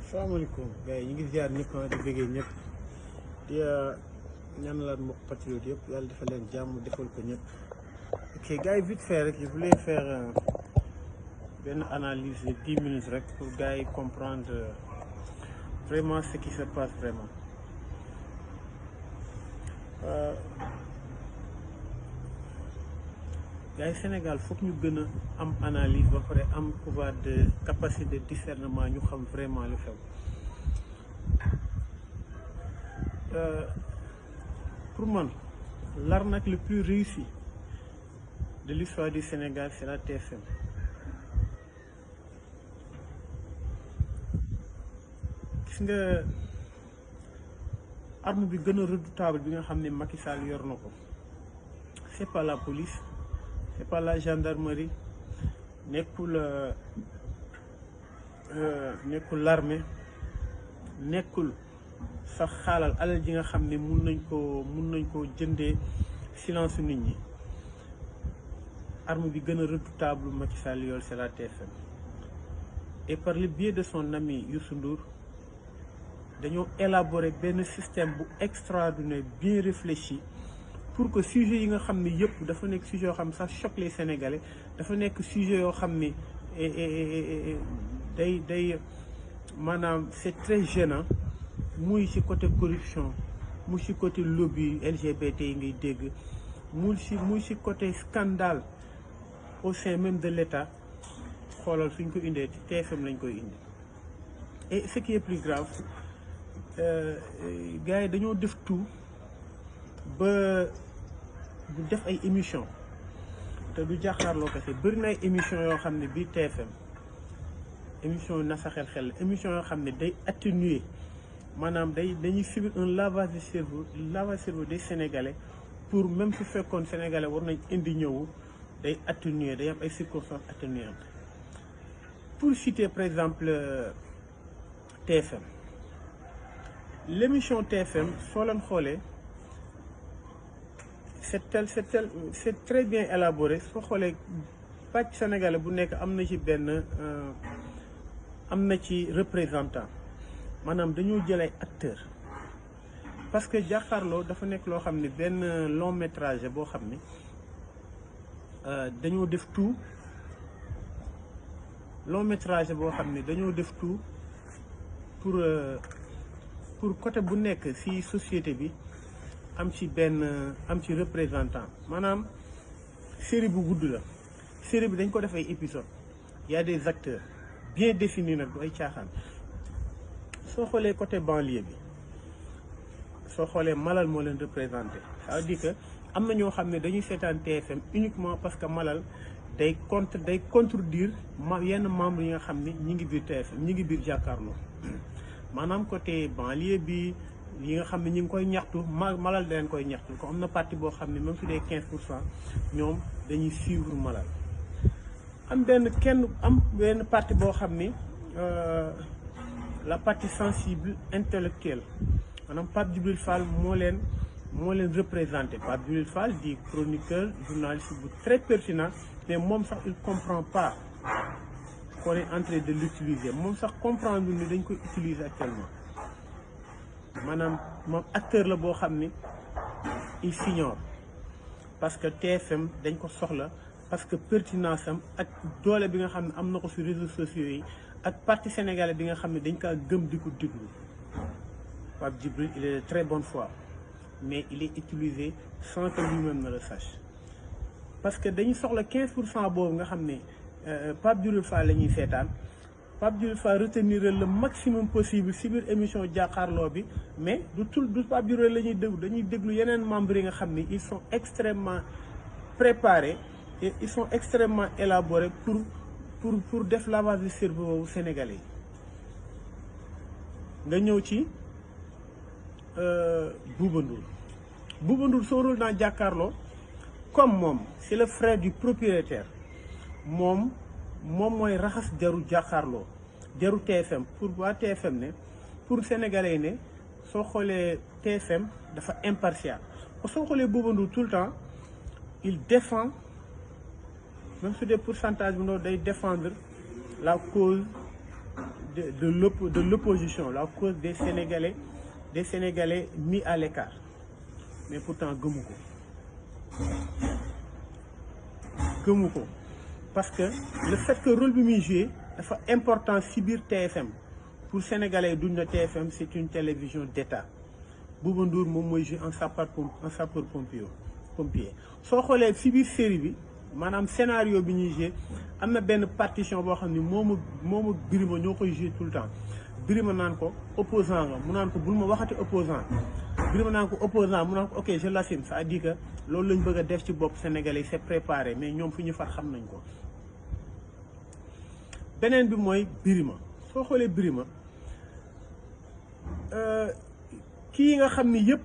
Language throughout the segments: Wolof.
salaamaaleykum gars yi ñu ngi ziar ñëpp di bëggee ñëpp di ñaanalaat mbokk patriote yëpp yàlla defal leen jàmm defal ko ñëpp. Ok gars yi vite fait rek je voulais faire benn analyse de 10 minutes rek pour gars yi comprendre vraiment ce qui se passe vraiment. gars yi Sénégal foog ñu gën a am analyse ba pare am pouvoir de capacité de discernement ñu xam vraiment lu xew. Pour moi, l'arnaque le plus réussi de l'histoire du Sénégal, c'est la TFM. Gis nga arme bi gën a redoutable bi nga xam ne Macky Sall yor na ko c'est pas la police c'est pas la gendarmerie nekkul l'armée nekkul sax xaalal alal ji nga xam ne mun nañ ko jëndee silence nit ñi. Arme bi gën a redoutable Macky Sall yor c'est la TFM et par le biais de son ami Youssou Ndour dañoo élaborer benn système bu extraordinaire bien réfléchi pour que sujet yi nga xam ne yëpp dafa nekk sujet yoo xam ne ça choque les Sénégalais dafa nekk sujet yoo xam ne day maanaam c'est très gênant muy ci côté corruption muy ci côté lobby LGBT yi ngay dégg muy ci côté scandale au sein même de l'État xoolal suñ ko indee ci TFM lañ koy indi. Et ce qui est plus grave gars yi dañoo def tout ba bu def ay émission te du jàkkaarloo kese bëri na ay émission yoo xam ne bii TFM émission yu nasaxel xel émission yoo xam ne day atténuer maanaam dañuy subir un lavage de cerveau des Sénégalais pour même su fekkoon Sénégalais war nañ indi ñëwu day atténuer day am ay circonstances atténuantes. Pour citer par exemple TFM l'émission TFM soo leen xoolee c'est très bien élaboré soo xoolee pàcc Sénégalais bu nekk am na ci benn am na ci représentant maanaam dañoo jël ay acteurs parce que jàkkaarloo dafa nekk loo xam ne benn long métrage boo xam ne dañoo def tout long métrage boo xam ne dañoo def tout pour côté bu nekk ci société bi am ci représentant maanaam série bu gudd la série bi dañ ko def ay épisodes y a des acteurs bien définis nag du ay caaxaan. soo xoolee côté banlieue bi soo xoolee Malal moo leen représenté ça veut dire que am na ñoo xam ne dañuy seetaan TFM uniquement parce que Malal day contredire yenn membres yi nga xam ne ñi ngi biir TFM ñi ngi biir jàkkaarloo maanaam côté banlieue bi yi nga xam ne ñi ngi koy ñaxtu Malal da leen koy ñaxtu ko am na parti boo xam ne même su dee 15% ñoom dañuy suivre Malal am benn parti boo xam ni la partie sensible intellectuelle maanaam Pape Djibril Fall moo leen représenté. Pape Djibril Fall di chroniqueur journaliste bu très pertinent mais moom sax il comprend pas qu'on est en train de l'utiliser moom sax comprendre ni dañ koy utiliser actuellement maanaam moom acteur la boo xam ni il s'ignore parce que TFM dañ ko soxla parce que pertinence am ak doole bi nga xam ne am na ko ci réseaux sociaux yi ak parti sénégalais bi nga xam ne dañ kaa gëm di ko déglu. Pape Djibril il est de très bonne foi mais il est utilisé sans que lui-même ne le sache parce que dañuy soxla 15% boobu nga xam ne Pape Djibril Fall la ñuy seetaan Pape Djibril Fall retenir le maximum possible ci biir émission jàkkaarloo bi mais du Pape Djibril la ñuy déglu dañuy déglu yeneen membres yi nga xam ne ils sont extrêmement préparés et ils sont extrêmement élaborés pour def lavage de cerveau sénégalais nga ñëw ci Bouba Ndour soo rôle dans jàkkaarloo comme moom c'est le frère du propriétaire moom mooy raxas jaru jàkkaarloo jaru TFM pour waa TFM ne pour sénégalais yi ne soo xoolee TFM dafa impartial soo xoolee Bouba Ndour tout le temps il défend même su dee pourcentage bi noonu day défendre la cause de l'opposition, la cause des Sénégalais mis à l'écart. Mais pourtant gëmu ko parce que le fait que rôle bi muy joué dafa important ci biir TFM pour Sénégalais duñ na TFM c'est une télévision d'État. Bouba Ndour moom mooy joué en sapeur-pompier soo xoolee ci biir série bi maanaam scénario bi ñuy joué am na benn partition boo xam ni moomu Birima ñoo koy joué tout le temps. Birima naan ko opposant nga mu naan ko bul ma waxati opposant Birima naan ko opposant mu naan ko ok je l'assume, ça dit que loolu lañ bëgg a def ci bopp Sénégalais c'est préparé mais ñoom fi ñu far xam nañ ko. beneen bi mooy Birima soo xoolee Birima kii nga xam ni yëpp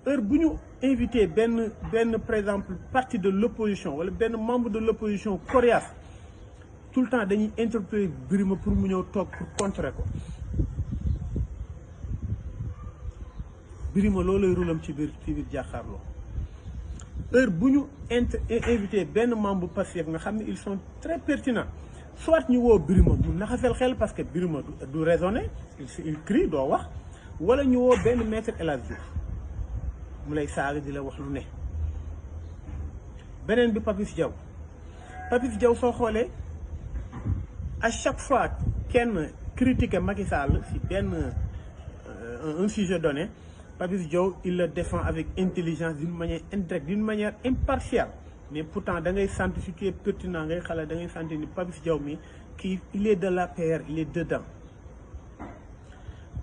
heure bu ñu invité benn par exemple parti de l'opposition wala benn membre de l'opposition coriace tout le temps dañuy interpeller Birima pour mu ñëw toog pour contrer ko. Birima loolay rôlam ci biir jàkkaarloo heure bu ñu invité benn membre Pastef nga xam ne ils sont très pertinents soit ñu woo Birima mu naxasal xel parce que Birima du raisonner il crie doo wax wala ñu woo benn maître El Hadji Diouf mu lay saaga di la wax lu ne. beneen bi Papis Diaw soo xoolee à chaque fois kenn critiquer Macky Sall ci benn un sujet donné Papis Diaw il le défend avec intelligence d'une manière indirecte, d'une manière impartiale. Mais pourtant da ngay sentir si tu es pertinent ngay xale da ngay sentir ni Papis Diaw mi kii il est de l'APR, il est dedans.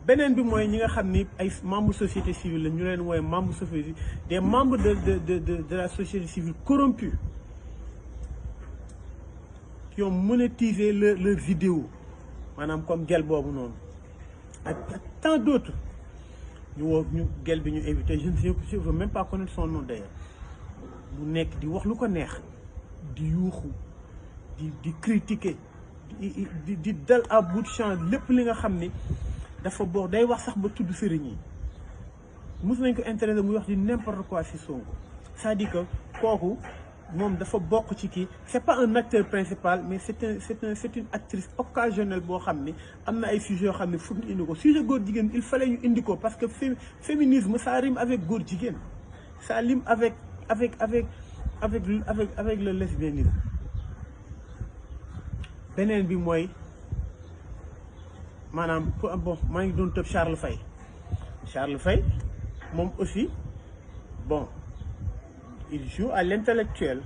beneen bi mooy ñi nga xam ni ay membres société civile la ñu leen woowe membres société des membres de la société civile corrompus qui ont monétisé leurs vidéos maanaam comme gel boobu noonu ak tant d'autres ñu woo ñu gel bi ñu invité je ne veux même pas connaître son nom d'ailleurs mu nekk di wax lu ko neex di yuuxu di critiquer di dal à bout de champ lépp li nga xam ni dafa bokk day wax sax ba tudd sëriñ yi mos nañ ko intéressé muy wax di n'importe quoi ci Sonko c'est-à-dire que kooku moom dafa bokk ci kii c'est pas un acteur principal mais c'est une actrice occasionnelle boo xam ni am na ay sujets yoo xam ne foog ñu indi ko sujet góor jigéen il fallait ñu indi ko parce que féminisme ça rime avec góor jigéen ça rime avec le lesbianisme. beneen bi mooy maanaam bon maa ngi doon tëb Charles Faye moom aussi bon il joue à l'intellectuel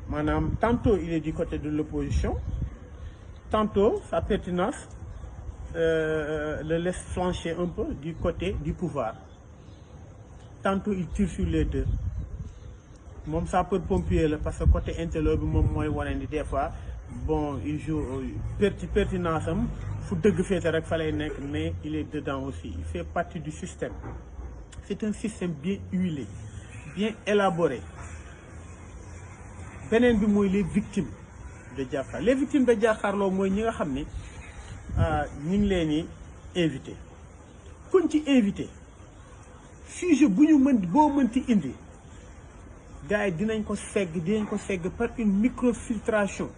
maanaam tantôt il est du côté de l'opposition tantôt sa pertinence le laisse flancher un peu du côté du pouvoir tantôt il tire sur les deux moom sapeur-pompier la parce que côté intello bi moom mooy wane ni des fois bon il joue pertinence am fu dëgg féete rek fa lay nekk mais il est dedans aussi il fait partie du système c'est un système bien huilé bien élaboré. beneen bi mooy les victimes de Jakaarlo mooy ñi nga xam ne ñu ngi leen di invité kuñ ci invité sujet bu ñu boo mënti indi gars yi dinañ ko segg par une microfiltration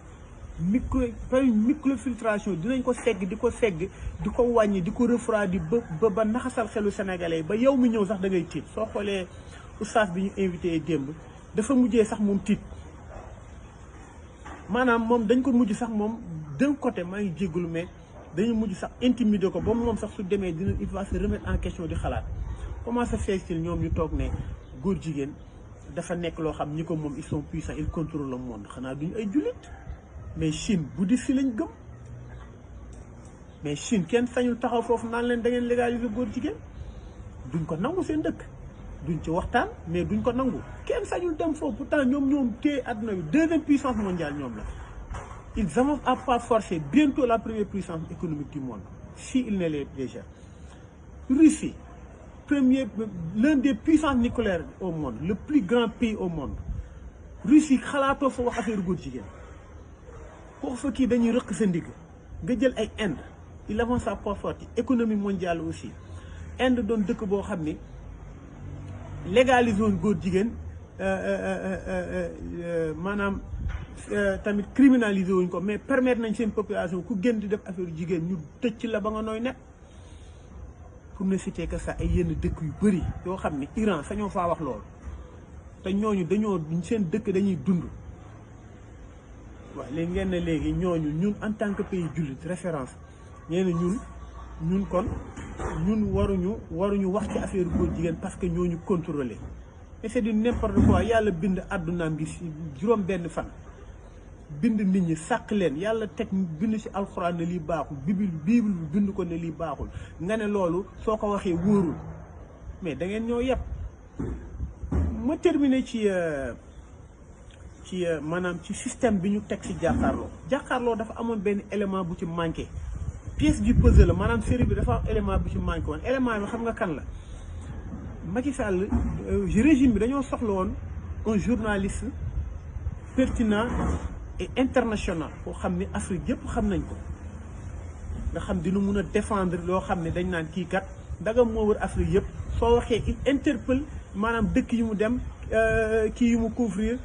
dinañ ko segg di ko wàññi di ko refroidi ba naxasal xelu sénégalais ba yow mi ñëw sax da ngay tiit soo xoolee oustaz bi ñu invité démb dafa mujjee sax moom tiit maanaam moom dañ ko mujj sax moom d'un côté maa ngi jéggalu mais dañu mujj sax intimider ko ba moom sax su demee il va se remettre en question di xalaat comment ça fait-il ñoom ñu toog ne góor jigéen dafa nekk loo xam ñi ko moom ils sont puissants ils contrôlent le monde xanaa duñu ay jullit mais Chine bouddhiste lañ gëm mais Chine kenn sañul taxaw foofu naan leen da ngeen légaliser góor jigéen duñ ko nangu seen dëkk duñ ci waxtaan mais duñ ko nangu kenn sañul dem foofu pourtant ñoom téye àdduna bi deuxième puissance mondiale ñoom la ils avancent à pas forcer bientôt la première puissance économique du monde si il ne l'est déjà. Russie l'un des puissances nucléaires au monde le plus grand pays au monde Russie xalaatoo fa wax affaire góor jigéen foofu fa kii dañuy rëq sa ndigg nga jël ay Inde il avance à pas forcer économie mondiale aussi Inde doon dëkk boo xam ni légaliser woon góor jigéen maanaam tamit criminaliser wuñ ko mais permettre nañ seen population ku gën di def affaire jigéen ñu tëj ci la ba nga nooy nekk pour ne citer que ça ay yenn dëkk yu bëri yoo xam ne Iran sañoo faa wax loolu te ñooñu dañoo seen dëkk dañuy dund waaw léegi ngeen ne léegi ñooñu ñun en tant que pays jullit référence ñeena ñun kon ñun waruñu wax ci affaire góor jigéen parce que ñooñu contrôler et c'est du n'importe quoi yàlla bind àddunaam gi si juróom benn fan bind nit ñi sàq leen yàlla teg bind ci alxuraan ne lii baaxul bible bi bind ko ne lii baaxul nga ne loolu soo ko waxee wóorul mais da ngeen ñoo yeb ma terminer ci maanaam ci système bi ñu teg ci jàkkaarloo dafa amoon benn élément bu ci manqué pièce du puzzle la maanaam série bi dafa am élément bu ci manqué woon élément bi xam nga kan la Macky Sall régime bi dañoo soxla woon un journaliste pertinent et international koo xam ni Afrique yëpp xam nañ ko nga xam dina mun a défendre loo xam ne dañ naan kii kat ndagam moo wër Afrique yëpp soo waxee il interpelle maanaam dëkk yi mu dem kii yu mu couvrir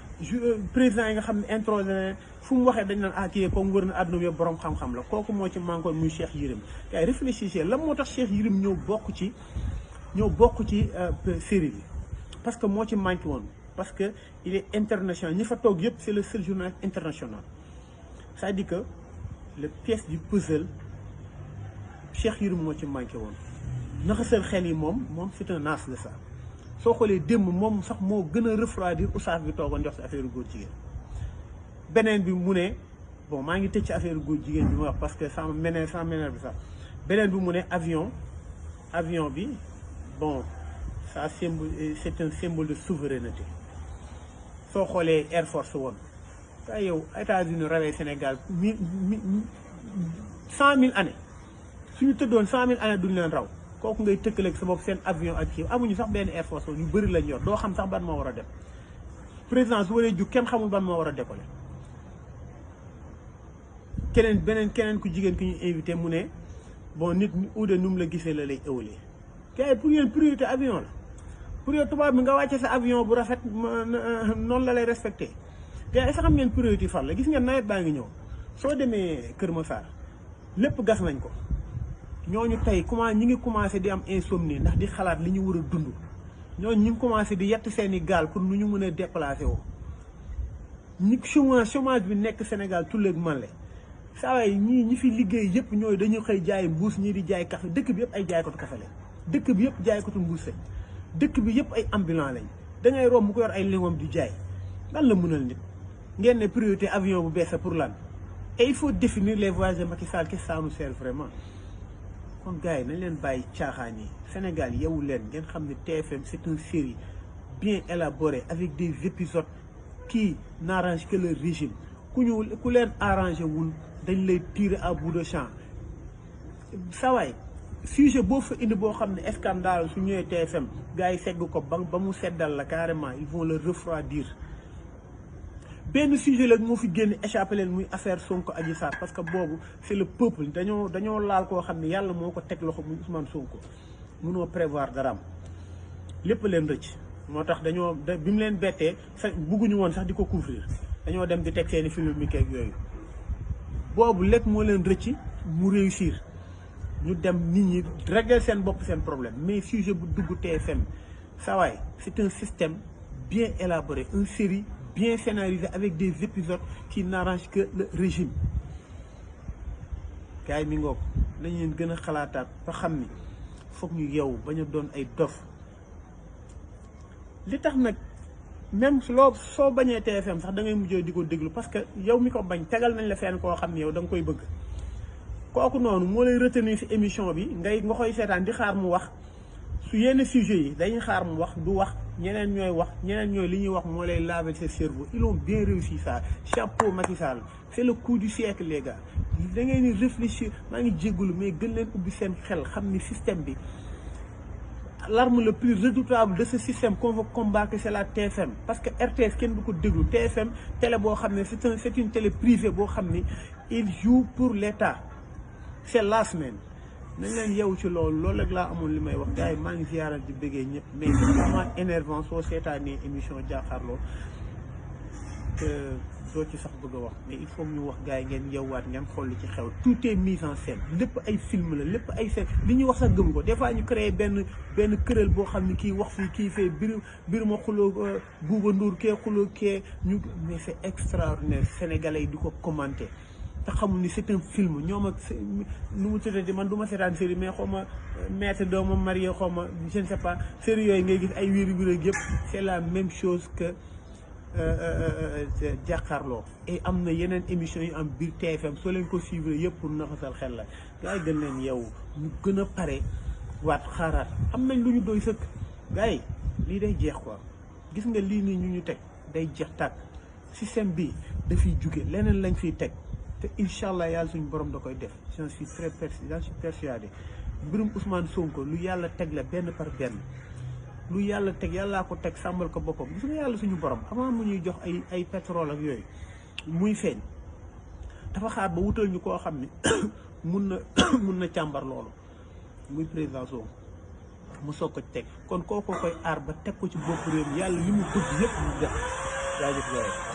président yi nga xam ne introsé na fu mu waxee dañ naan kii comme wër na àdduna bi yëpp borom xam-xam la kooku moo ci manqué muy Cheikh Yérim kay réfléchissez lan moo tax Cheikh Yérim ñëw bokk ci série bi parce que moo ci manqué woon parce que il est international ñi fa toog yëpp c'est le seul journaliste international c'est-à-dire que la pièce du puzzle Cheikh Yérim moo ci manqué woon naxasal xel yi moom c'est un as de ça soo xoolee démb moom sax moo gën a refroidir oustaz bi toogoon jox si affaire góor jigéen beneen bi mu ne bon maa ngi tëj ci affaire góor jigéen bi ma wax parce que sans m'énerve bi sax beneen bi mu ne avion bi bon ça c'est un symbole de souveraineté soo xoolee Air Force One waaye yow États-Unis rawee Sénégal 100 000 années suñu tëddoon 100 000 années duñ leen raw kooku ngay tëkkaleeg sa bopp seen avion ak kii amuñu sax benn Air Force One ñu bëri lañ yor doo xam sax ban moo war a dem président su waree jug kenn xamul ban moo war a décoller keneen ku jigéen ki ñu invité mu ne bon nit uude nu mu la gisee la lay ëwalee kay pour yéen priorité avion la pour yow tubaab bi nga wàcce sa avion bu rafet noonu la lay respecté gars yi sax xam ngeen priorité fan la gis ngeen nawet baa ngi ñëw soo demee Kër Massar lépp gas nañ ko ñooñu tey ñi ngi commencé di am insomnie ndax di xalaat li ñu war a dund ñooñu ñu ngi commencé di yett seeni gaal pour nu ñu mën a déplacé woo ñi chômage bi nekk Sénégal tulleeg manle saa waay ñi fi liggéey yëpp ñooy dañu xëy jaay mbuus ñii di jaay café dëkk bi yëpp ay jaaykatu café lañ dëkk bi yëpp jaaykatu mbuus lañ dëkk bi yëpp ay ambulant lañ dangay romb mu ko yor ay lingom di jaay lan la mënal nit ngeen ne priorité avion bu bees pour lan et il faut définir les voyages de Macky Sall qu'est-ce que ça nous sert vraiment kon gars yi nañ leen bàyyi caaxaan yi Sénégal yeewu leen ngeen xam ne TFM c'est une série bien élaborée avec des épisodes qui n'arrangent que le régime ku leen arrangé wul dañ lay tirer à bout de champ sawaay sujet boo fa indi boo xam ne scandale su ñëwee TFM gars yi segg ko ba mu seddal la carrément ils vont le refroidir benn sujet la moo fi génn échappé leen muy affaire Sonko Adji Sarr parce que boobu c'est le peuple dañoo laal koo xam ne yàlla moo ko teg loxo muy Ousmane Sonko mënoo prévoir daraam lépp leen rëcc moo tax bi mu leen bettee sax bugguñu woon sax di ko couvrir dañoo dem di teg seeni film mi keeg yooyu boobu lépp moo leen rëcc mu réussir ñu dem nit ñi régler seen bopp seen problème mais sujet bu dugg TFM sawaay c'est un système bien élaboré une série bien scénarisée avec des épisodes qui n'arrangent que le régime gars yi mi ngoog nañ leen gën a xalaataat ba xam ni foog ñu yeewu bañ a doon ay dof li tax nag même soo bañee TFM sax da ngay mujjee di ko déglu parce que yow mi ko bañ tegal nañ la fenn koo xam ne yow da nga koy bëgg kooku noonu moo lay retenir ci émission bi nga koy seetaan di xaar mu wax su yenn sujet yi dañuy xaar mu wax du wax ñeneen ñooy li ñuy wax moo lay laver ce cerveau ils ont bien réussi ça chapeau Macky Sall c'est le coup du siècle les gars da ngeen ni réfléchir maa ngi jégalu mais gën leen ubbi seen xel xam ni système bi l'arme le plus redoutable de ce système qu'on veut combattre c'est la TFM parce que RTS kenn du ko déglu TFM télé boo xam ne c'est une télé privée boo xam ni il joue pour l'État c'est la semaine nañ leen yeewu ci loolu rek laa amoon li may wax gars yi maa ngi ziyaaral di bëggee ñëpp mais c'est vraiment énervant soo seetaanee émission jàkkaarloo que doo ci sax bëgg a wax mais il faut ñu wax gars yi ngeen yowwaat ngeen xool li ci xew tout est mise en scène lépp ay film la lépp ay scène li ñuy wax sax gëm ko des fois ñu créé benn kuréel boo xam ne kii wax fii kii fee bir ma xuloo Bouba Ndour kee xuloo kee ñu mais c'est extraordinaire sénégalais yi di ko commenter te xamul ni c'est un film ñoom ak nu mu tuddati man du ma seetaan série mais xaw ma maître dooma marié xaw ma je ne sais pas série yooyu ngay gis ay wiiri wiiri yëpp c'est la même chose que jàkkaarloo et am na yeneen émissions yu am biir TFM soo leen ko suivre yëpp pour naxasal xel la gars yi gën leen yow ñu gën a pare waat xaaraat am nañ lu ñu doy sëkk gars yi lii day jeex quoi gis nga lii nii ñu teg day jeex tàkk système bi dafiy jóge leneen lañ fiy teg te incha allah yàlla suñu borom da koy def j'en suis persuadé mbirum Ousmane Sonko lu yàlla teg la benn par benn lu yàlla teg yàllaa ko teg sàmmal ko boppam gis nga yàlla suñu borom avant mu ñuy jox ay pétrole ak yooyu muy feeñ dafa xaar ba wutal ñu koo xam ne mun na càmbar loolu muy président Sonko mu soog ko teg kon kookoo koy aar ba teg ko ci bopp réew mi yàlla li mu bëgg yëpp mu def jaajëf